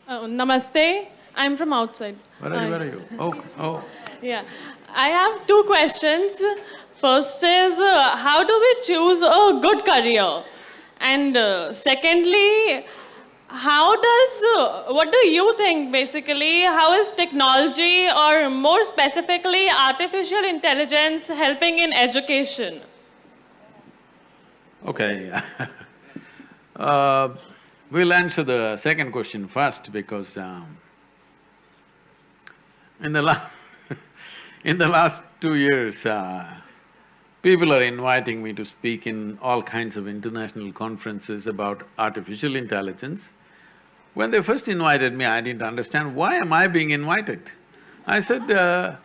Namaste. I'm from outside. Where are you? Oh. Yeah. I have two questions. First is, how do we choose a good career? And secondly, what do you think basically, how is technology or more specifically artificial intelligence helping in education? Okay. uh, we'll answer the second question first because in the la in the last 2 years, people are inviting me to speak in all kinds of international conferences about artificial intelligence. When they first invited me, I didn't understand, why am I being invited? I said, I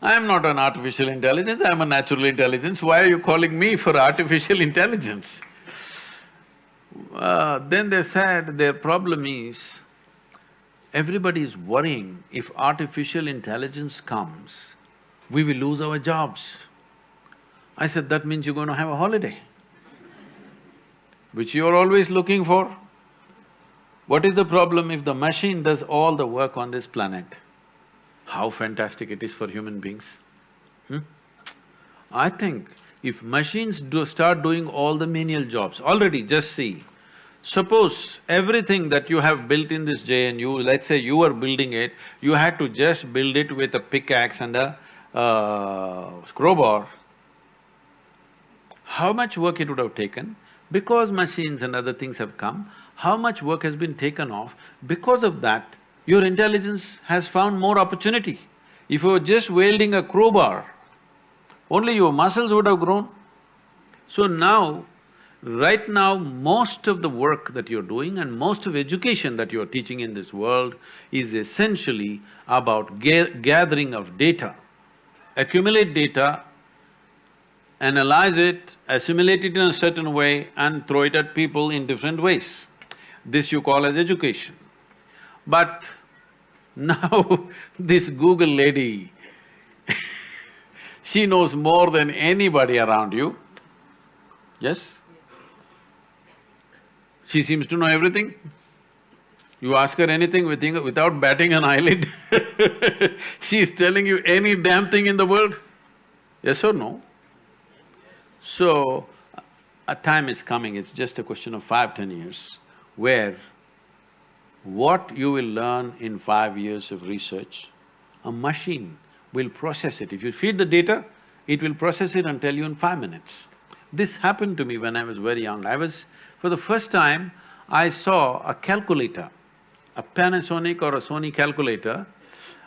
am not an artificial intelligence, I am a natural intelligence, why are you calling me for artificial intelligence? Then they said their problem is, everybody is worrying if artificial intelligence comes, we will lose our jobs. I said, that means you're going to have a holiday, which you're always looking for. What is the problem if the machine does all the work on this planet? How fantastic it is for human beings, I think if machines start doing all the menial jobs, already just see, suppose everything that you have built in this JNU, let's say you were building it, you had to just build it with a pickaxe and a crowbar, how much work it would have taken? Because machines and other things have come, how much work has been taken off? Because of that, your intelligence has found more opportunity. If you were just wielding a crowbar, only your muscles would have grown. So now, right now, most of the work that you're doing and most of education that you're teaching in this world is essentially about gathering of data. Accumulate data, analyze it, assimilate it in a certain way and throw it at people in different ways. This you call as education. But now this Google lady she knows more than anybody around you, yes? She seems to know everything. You ask her anything without batting an eyelid she's telling you any damn thing in the world, yes or no? So, a time is coming, it's just a question of 5–10 years, where what you will learn in 5 years of research, a machine will process it. If you feed the data, it will process it and tell you in 5 minutes. This happened to me when I was very young. For the first time, I saw a calculator, a Panasonic or a Sony calculator.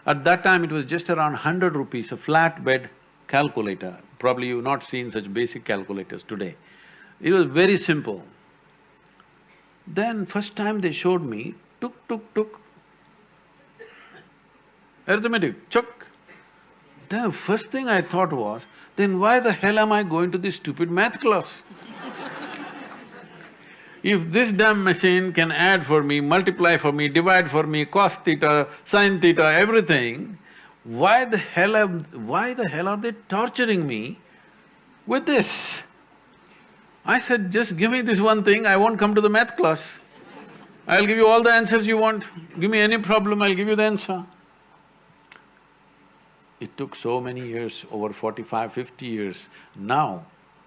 At that time, it was just around 100 rupees, a flatbed calculator. Probably you've not seen such basic calculators today. It was very simple. Then first time they showed me, tuk, arithmetic, chuck. Then the first thing I thought was, then why the hell am I going to this stupid math class? If this damn machine can add for me, multiply for me, divide for me, cos theta, sin theta, everything, why the hell are they torturing me with this? I said, just give me this one thing, I won't come to the math class. I'll give you all the answers you want. Give me any problem, I'll give you the answer. It took so many years, over 45–50 years. Now,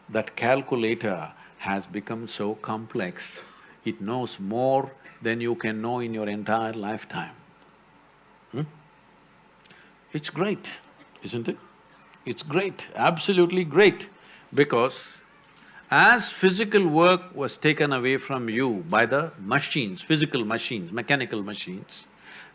that calculator has become so complex, it knows more than you can know in your entire lifetime. It's great, isn't it? It's great, absolutely great, because as physical work was taken away from you by the machines, physical machines, mechanical machines,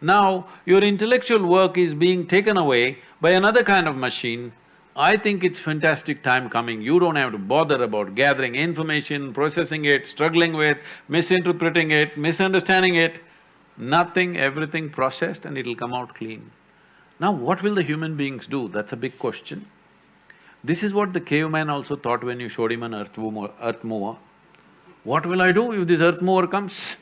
now your intellectual work is being taken away by another kind of machine. I think it's fantastic time coming, you don't have to bother about gathering information, processing it, struggling with, misinterpreting it, misunderstanding it. Nothing, everything processed and it'll come out clean. Now what will the human beings do? That's a big question. This is what the caveman also thought when you showed him an earth mover. What will I do if this earth mover comes?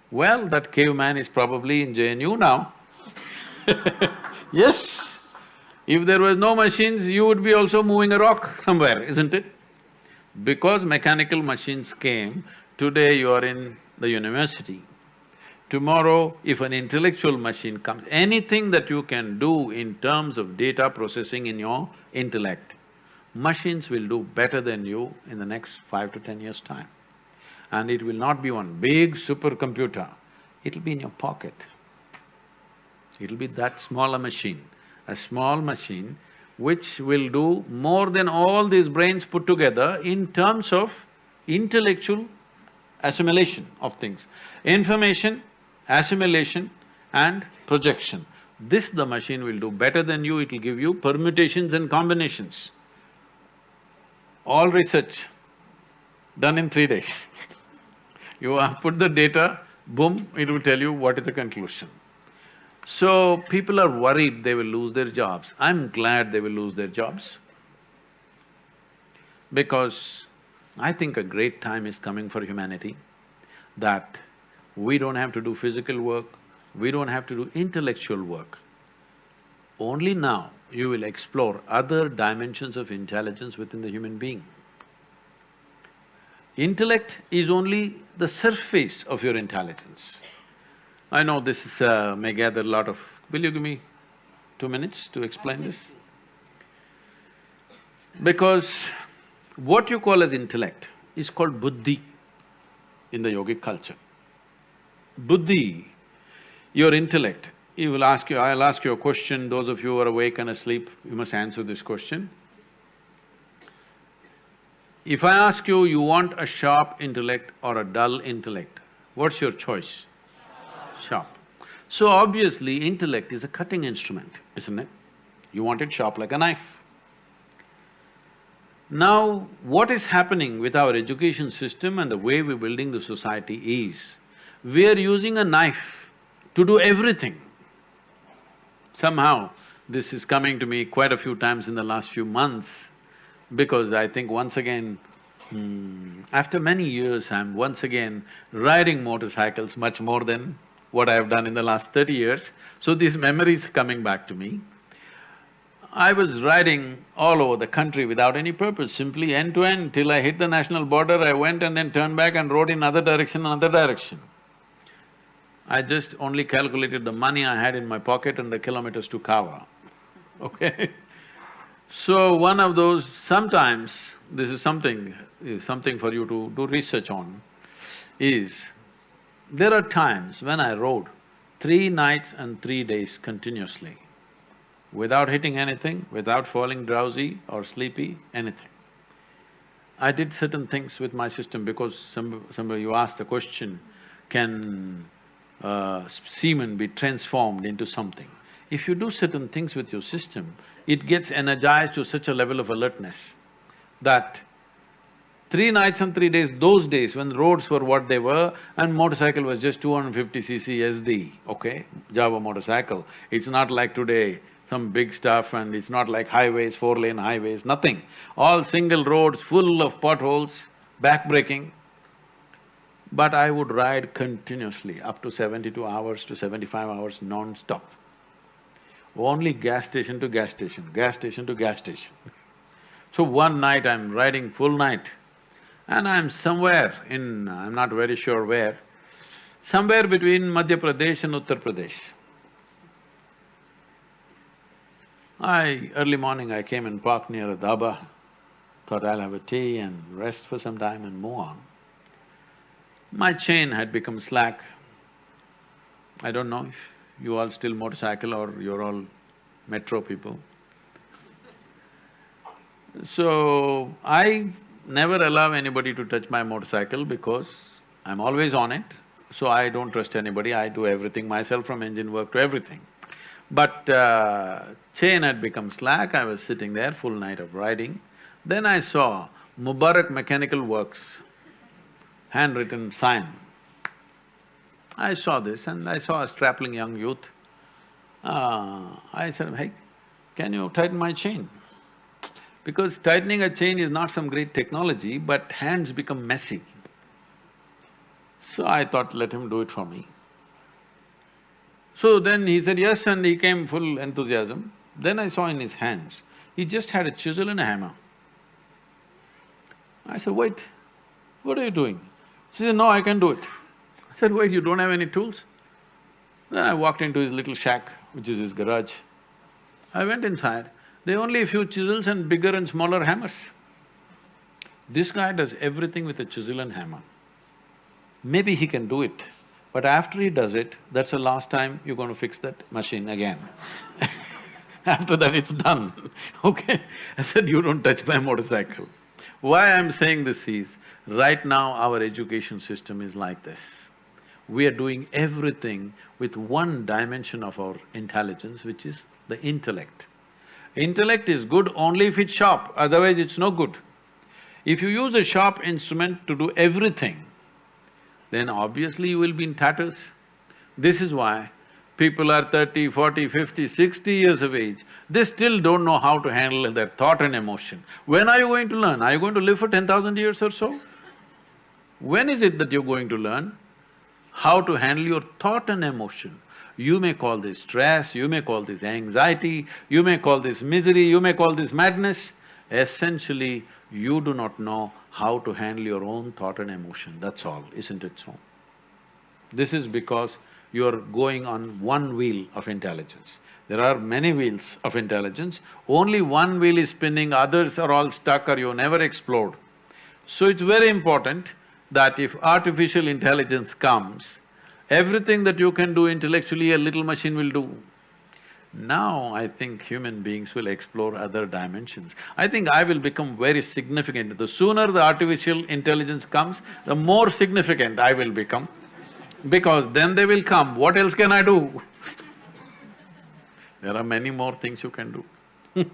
Well, that caveman is probably in JNU now Yes, if there was no machines, you would be also moving a rock somewhere, isn't it? Because mechanical machines came, today you are in the university. Tomorrow, if an intellectual machine comes, anything that you can do in terms of data processing in your intellect, machines will do better than you in the next 5 to 10 years' time. And it will not be one big supercomputer, it'll be in your pocket. It'll be that small a small machine which will do more than all these brains put together in terms of intellectual assimilation of things. Information, assimilation and projection. This the machine will do better than you, it'll give you permutations and combinations. All research done in 3 days. You put the data, boom, it will tell you what is the conclusion. So, people are worried they will lose their jobs. I'm glad they will lose their jobs because I think a great time is coming for humanity that we don't have to do physical work, we don't have to do intellectual work. Only now you will explore other dimensions of intelligence within the human being. Intellect is only the surface of your intelligence. I know this may gather a lot of… Will you give me 2 minutes to explain this? Because what you call as intellect is called buddhi in the yogic culture. Buddhi, your intellect, I'll ask you a question, those of you who are awake and asleep, you must answer this question. If I ask you, you want a sharp intellect or a dull intellect, what's your choice? Sharp. So obviously, intellect is a cutting instrument, isn't it? You want it sharp like a knife. Now, what is happening with our education system and the way we're building the society is, we are using a knife to do everything. Somehow, this is coming to me quite a few times in the last few months, because I think once again, after many years, I'm once again riding motorcycles much more than what I have done in the last 30 years. So these memories are coming back to me. I was riding all over the country without any purpose, simply end to end, till I hit the national border, I went and then turned back and rode in another direction. I just only calculated the money I had in my pocket and the kilometers to cover, okay? So one of those… sometimes, this is something for you to do research on, is there are times when I rode 3 nights and 3 days continuously, without hitting anything, without falling drowsy or sleepy, anything. I did certain things with my system because somebody… you asked the question, can semen be transformed into something? If you do certain things with your system, it gets energized to such a level of alertness that 3 nights and 3 days, those days when roads were what they were and motorcycle was just 250cc SD, okay, Java motorcycle. It's not like today, some big stuff, and it's not like highways, 4-lane highways, nothing. All single roads full of potholes, backbreaking. But I would ride continuously up to 72 hours to 75 hours non-stop. Only gas station to gas station, gas station to gas station. So one night I'm riding full night and I'm somewhere in… I'm not very sure where, somewhere between Madhya Pradesh and Uttar Pradesh. Early morning I came and parked near a dhaba, thought I'll have a tea and rest for some time and move on. My chain had become slack. I don't know if you all still motorcycle or you're all metro people. So, I never allow anybody to touch my motorcycle because I'm always on it, so I don't trust anybody, I do everything myself from engine work to everything. But chain had become slack, I was sitting there, full night of riding. Then I saw Mubarak Mechanical Works, handwritten sign. I saw this and I saw a strapping young youth. I said, hey, can you tighten my chain? Because tightening a chain is not some great technology, but hands become messy. So I thought, let him do it for me. So then he said yes, and he came full enthusiasm. Then I saw in his hands, he just had a chisel and a hammer. I said, wait, what are you doing? She said, no, I can do it. I said, wait, you don't have any tools? Then I walked into his little shack, which is his garage. I went inside, there are only a few chisels and bigger and smaller hammers. This guy does everything with a chisel and hammer. Maybe he can do it, but after he does it, that's the last time you're going to fix that machine again. After that, it's done, okay? I said, you don't touch my motorcycle. Why I'm saying this is, right now our education system is like this. We are doing everything with one dimension of our intelligence, which is the intellect. Intellect is good only if it's sharp, otherwise it's no good. If you use a sharp instrument to do everything, then obviously you will be in tatters. This is why people are 30, 40, 50, 60 years of age, they still don't know how to handle their thought and emotion. When are you going to learn? Are you going to live for 10,000 years or so? When is it that you're going to learn how to handle your thought and emotion? You may call this stress, you may call this anxiety, you may call this misery, you may call this madness. Essentially, you do not know how to handle your own thought and emotion, that's all, isn't it so? This is because you're going on one wheel of intelligence. There are many wheels of intelligence, only one wheel is spinning, others are all stuck or you never explode. So it's very important that if artificial intelligence comes, everything that you can do intellectually, a little machine will do. Now I think human beings will explore other dimensions. I think I will become very significant. The sooner the artificial intelligence comes, the more significant I will become, because then they will come, what else can I do? There are many more things you can do.